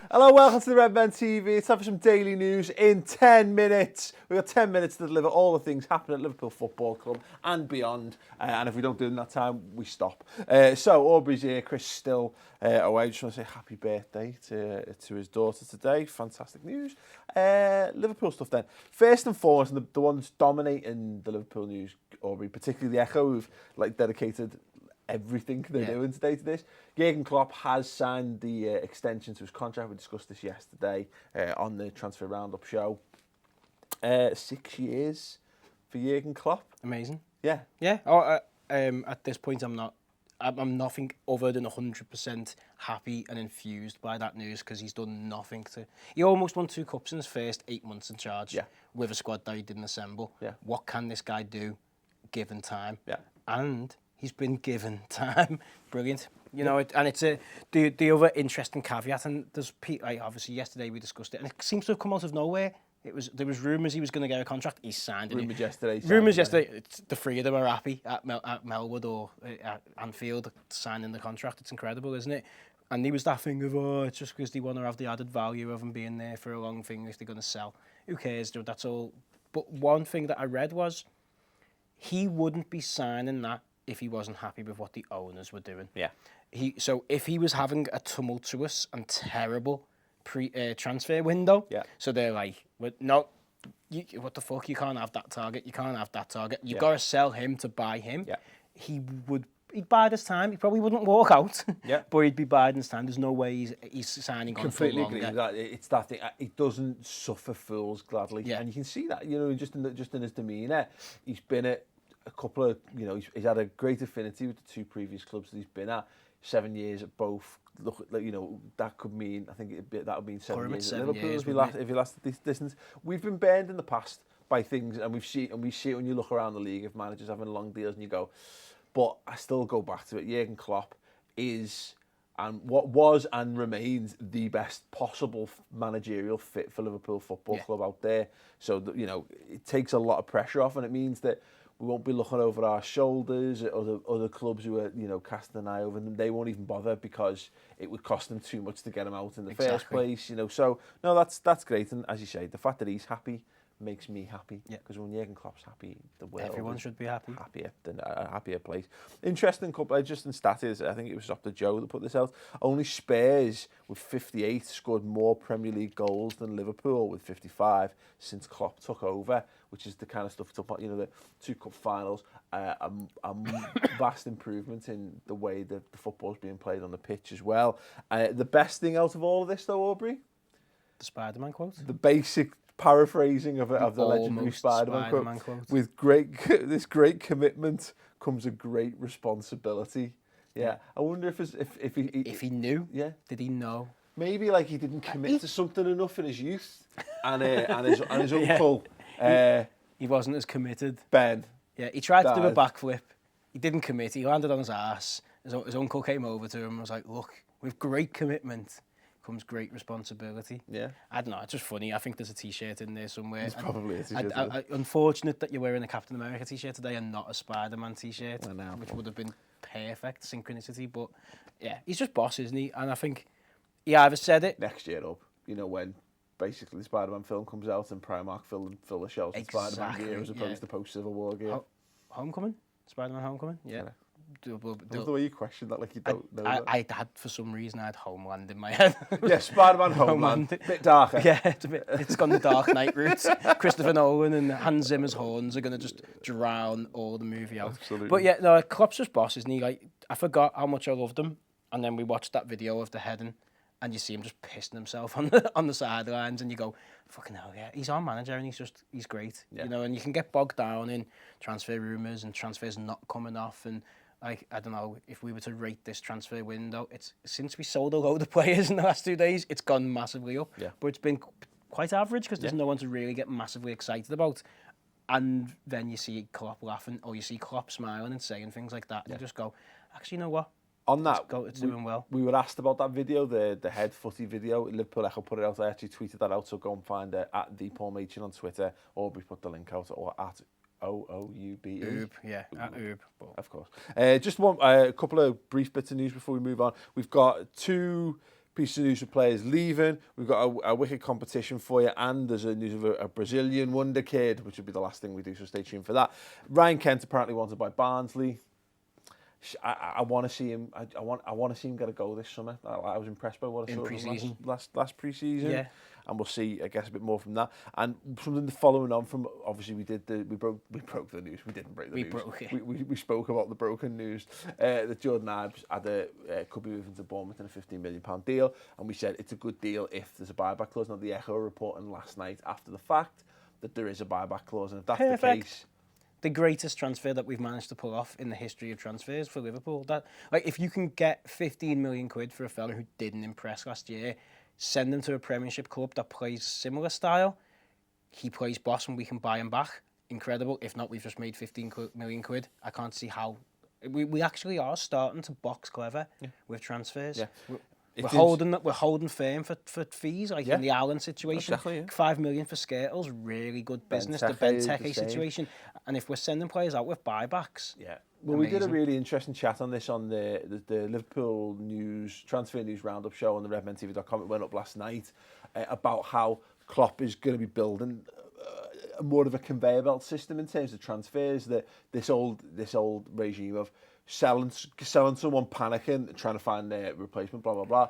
Hello, welcome to the Redmen TV. It's time for some daily news in 10 minutes. We've got 10 minutes to deliver all the things happening at Liverpool Football Club and beyond. And if we don't do it in that time, we stop. So Aubrey's here, Chris still away. I just want to say happy birthday to his daughter today. Fantastic news. Liverpool stuff then. First and foremost, and the ones dominating the Liverpool news, Aubrey, particularly the Echo, who've dedicated everything they're doing today to this. Jurgen Klopp has signed the extension to his contract. We discussed this yesterday on the Transfer Roundup show. 6 years for Jurgen Klopp. Amazing. Yeah. Yeah. At this point, I'm nothing other than 100% happy and infused by that news because he's done nothing to. He almost won 2 cups in his first 8 months in charge with a squad that he didn't assemble. Yeah. What can this guy do given time? Yeah. And he's been given time. Brilliant. You know, and it's the other interesting caveat, and there's obviously yesterday we discussed it, and it seems to have come out of nowhere. There was rumours he was going to get a contract. He signed it. Rumours yesterday. It's, the 3 of them are happy at Melwood or at Anfield signing the contract. It's incredible, isn't it? And there was that thing of, it's just because they want to have the added value of him being there for a long thing if they're going to sell. Who cares? That's all. But one thing that I read was he wouldn't be signing that if he wasn't happy with what the owners were doing. Yeah. So if he was having a tumultuous and terrible transfer window, so they're like, no, what the fuck, you can't have that target, you can't have that target, you've got to sell him to buy him, he'd bide his time. He probably wouldn't walk out, but he'd be biding his time. There's no way he's signing on for longer. Completely agree with that. It's that thing. He doesn't suffer fools gladly, and you can see that. You know, just in his demeanour, he's been at a couple of, he's had a great affinity with the 2 previous clubs that he's been at. 7 years at both. Look, that could mean, I think that would mean 7 years at Liverpool if he lasted this distance. We've been burned in the past by things, and we see it when you look around the league of managers having long deals, and you go, but I still go back to it. Jurgen Klopp is, and what was and remains, the best possible managerial fit for Liverpool Football Club out there. So that, it takes a lot of pressure off, and it means that we won't be looking over our shoulders at other clubs who are, casting an eye over them. They won't even bother because it would cost them too much to get him out in the first place. So no, that's great. And as you say, the fact that he's happy makes me happy. Because when Jurgen Klopp's happy, the world everyone should be happy. Happier than a happier place. Interesting couple. Just in stats, I think it was Dr. Joe that put this out. Only Spurs with 58 scored more Premier League goals than Liverpool with 55 since Klopp took over, which is the kind of stuff, the 2 cup finals, a vast improvement in the way that the football's being played on the pitch as well. The best thing out of all of this, though, Aubrey? The Spider-Man quote? The basic paraphrasing of the legendary Spider-Man quote. With this great commitment comes a great responsibility. Yeah. I wonder if he knew. Yeah. Did he know? Maybe he didn't commit to something enough in his youth, and his uncle. He wasn't as committed. Ben. Yeah, he tried to do a backflip. He didn't commit. He landed on his ass. His uncle came over to him and was like, look, with great commitment comes great responsibility. Yeah. I don't know, it's just funny. I think there's a T-shirt in there somewhere. There's probably a T-shirt. Unfortunate that you're wearing a Captain America T-shirt today and not a Spider-Man T-shirt, which would have been perfect synchronicity. But yeah, he's just boss, isn't he? And I think he either said it... Next year up, when basically the Spider-Man film comes out and Primark fill the shelves with Spider-Man gear as opposed to post-Civil War gear. Homecoming? Spider-Man Homecoming? Yeah. The way you question that, you don't know that. I had, for some reason, I had Homeland in my head. Yeah, Spider-Man Homeland. Bit darker. Yeah, it's gone the Dark Knight route. Christopher Nolan and Hans Zimmer's horns are going to just drown all the movie out. Absolutely. But yeah, no, Klopp's just boss, isn't he? I forgot how much I loved him, and then we watched that video of the heading, and you see him just pissing himself on the sidelines, and you go, fucking hell, yeah, he's our manager, and he's great. Yeah. And you can get bogged down in transfer rumours and transfers not coming off, and I don't know, if we were to rate this transfer window, it's since we sold a load of players in the last 2 days, it's gone massively up. Yeah. But it's been quite average because there's no one to really get massively excited about. And then you see Klopp laughing, or you see Klopp smiling and saying things like that, and you just go, actually, you know what? On that, it's doing well. We were asked about that video, the head footy video. Liverpool Echo put it out. I actually tweeted that out, so go and find it at the Paul Machin on Twitter. Aubrey put the link out, or at OOUBE. Oob, yeah, at Oob. Of course. Just a couple of brief bits of news before we move on. We've got 2 piece of news for players leaving. We've got a wicked competition for you, and there's a news of a Brazilian wonder kid, which will be the last thing we do, so stay tuned for that. Ryan Kent apparently wanted by Barnsley. I want to see him. I want to see him get a go this summer. I was impressed by what I saw pre-season. last pre-season. Yeah. And we'll see, I guess, a bit more from that. And something following on from, obviously, we broke the news. We didn't break the news. Broke it. We spoke about the broken news that Jordan Ives could be moving to Bournemouth in a £15 million deal, and we said it's a good deal if there's a buyback clause. Now, the Echo reporting last night after the fact that there is a buyback clause, and if that's the case, the greatest transfer that we've managed to pull off in the history of transfers for Liverpool. That, like, if you can get 15 million quid for a fella who didn't impress last year, send him to a Premiership club that plays similar style, he plays boss and we can buy him back. Incredible. If not, we've just made 15 million quid. I can't see how. We actually are starting to box clever with transfers. Yeah. We're holding firm for fees, like in the Allen situation. Exactly, 5 million for Skrtel's, really good business. The Benteke situation. And if we're sending players out with buybacks. Yeah. Well, we did a really interesting chat on this on the Liverpool news, transfer news roundup show on the redmentv.com. It went up last night about how Klopp is going to be building more of a conveyor belt system in terms of transfers. That this old regime of selling someone, panicking, trying to find their replacement, blah blah blah.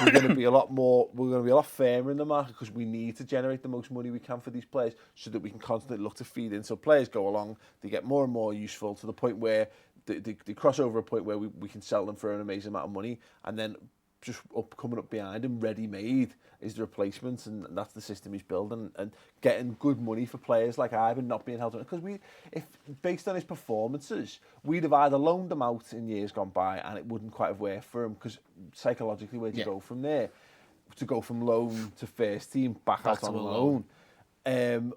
We're going to be a lot firmer in the market because we need to generate the most money we can for these players so that we can constantly look to feed in. So players go along, they get more and more useful to the point where they cross over a point where we can sell them for an amazing amount of money, and then just coming up behind him, ready-made, is the replacements, and that's the system he's building, and getting good money for players like Ivan not being held on. Because if based on his performances, we'd have either loaned him out in years gone by, and it wouldn't quite have worked for him, because psychologically, where do you go from there? To go from loan to first team, back out on loan.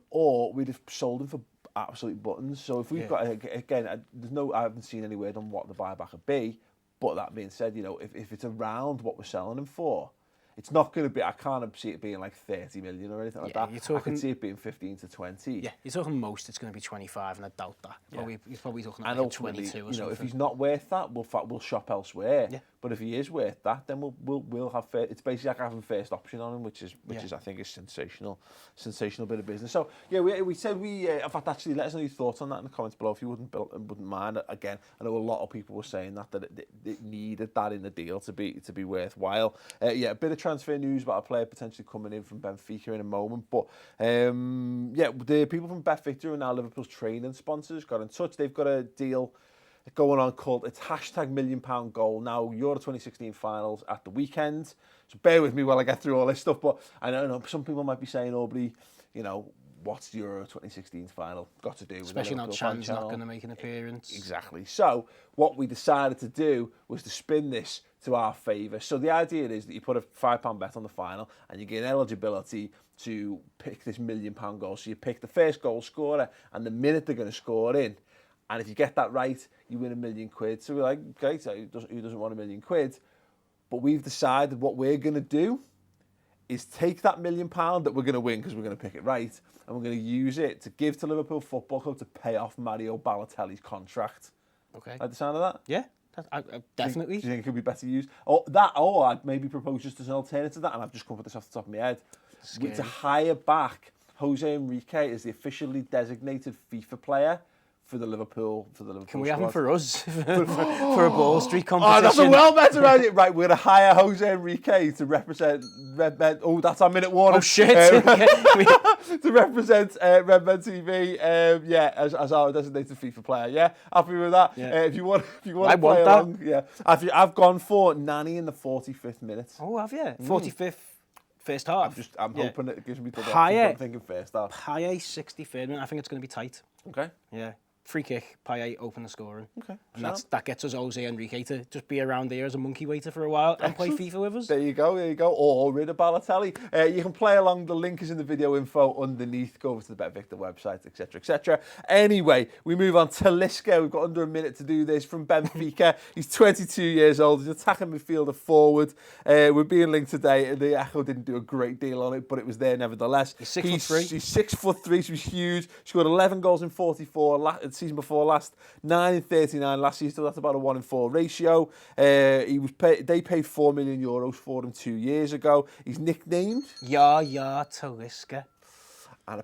Or we'd have sold him for absolute buttons. So if we've got, again, I haven't seen any word on what the buyback would be, but that being said, you know, if it's around what we're selling him for, it's not going to be, I can't see it being like 30 million or anything like that. I can see it being 15 to 20. Yeah, you're talking most, it's going to be 25, and I doubt that. He's probably talking about 22 or something. You know, if he's not worth that, we'll shop elsewhere. Yeah. But if he is worth that, then we'll have it's basically like having first option on him, which is I think is sensational bit of business. So yeah, we said in fact, actually, let us know your thoughts on that in the comments below if you wouldn't mind. Again, I know a lot of people were saying that it needed that in the deal to be worthwhile. A bit of transfer news about a player potentially coming in from Benfica in a moment, but the people from Benfica who are now Liverpool's training sponsors got in touch. They've got a deal going on called, it's #1 million goal. Now, Euro 2016 finals at the weekend, so bear with me while I get through all this stuff, but I don't know, some people might be saying, Aubrey, you know, what's the Euro 2016 final got to do with especially now Chan's not going to make an appearance. Exactly. So what we decided to do was to spin this to our favour. So the idea is that you put a £5 bet on the final and you get eligibility to pick this £1 million goal. So you pick the first goal scorer and the minute they're going to score in, and if you get that right, you win £1 million. So we're like, okay, so who doesn't want £1 million? But we've decided what we're going to do is take that £1 million that we're going to win because we're going to pick it right, and we're going to use it to give to Liverpool Football Club to pay off Mario Balotelli's contract. Okay. Like the sound of that? Yeah, definitely. Do you think it could be better used? Or I'd maybe propose just as an alternative to that, and I've just come up with this off the top of my head. To hire back Jose Enrique as the officially designated FIFA player for the Liverpool squad. Can we have him for us for a Ball Street competition? Oh, that's a well better idea. Right, we're going to hire Jose Enrique to represent Redmen. Oh, that's our minute warning. Oh shit! To represent Redmen TV. As our designated FIFA player. Yeah, happy with that. Yeah. If you want to play along, yeah. I've gone for Nani in the 45th minute. Oh, have you? 45th. First half. I'm hoping it gives me the I'm thinking first half. Payet 63rd minute. I think it's going to be tight. Okay. Yeah. Free kick, Payet open the scoring. Okay. And that gets us Jose Enrique to just be around here as a monkey waiter for a while and play FIFA with us. There you go. Or rid of Balotelli. You can play along. The link is in the video info underneath. Go over to the BetVictor website, etc., etc. Anyway, we move on. Talisca, we've got under a minute to do this, from Benfica. He's 22 years old. He's attacking midfielder forward. We're being linked today. The Echo didn't do a great deal on it, but it was there nevertheless. He's 6'3". He's 6'3", so he's huge. Scored 11 goals in 44. the season before last, 9 in 39 last season, so that's about a 1 in 4 ratio. They paid €4 million for him 2 years ago. He's nicknamed Talisca. And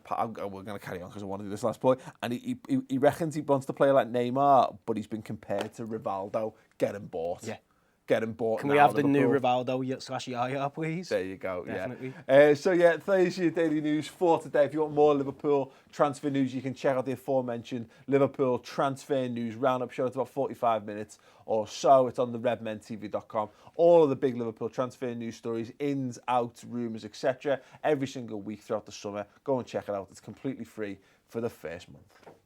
we're going to carry on because I want to do this last point. And he reckons he wants to play like Neymar, but he's been compared to Rivaldo. Get him bought. Yeah. Get him bought. Can we have the new Rivaldo / Yaya, please? There you go. Definitely. Yeah. So there's your daily news for today. If you want more Liverpool transfer news, you can check out the aforementioned Liverpool transfer news roundup show. It's about 45 minutes or so. It's on the redmentv.com. All of the big Liverpool transfer news stories, ins, outs, rumours, etc. every single week throughout the summer. Go and check it out. It's completely free for the first month.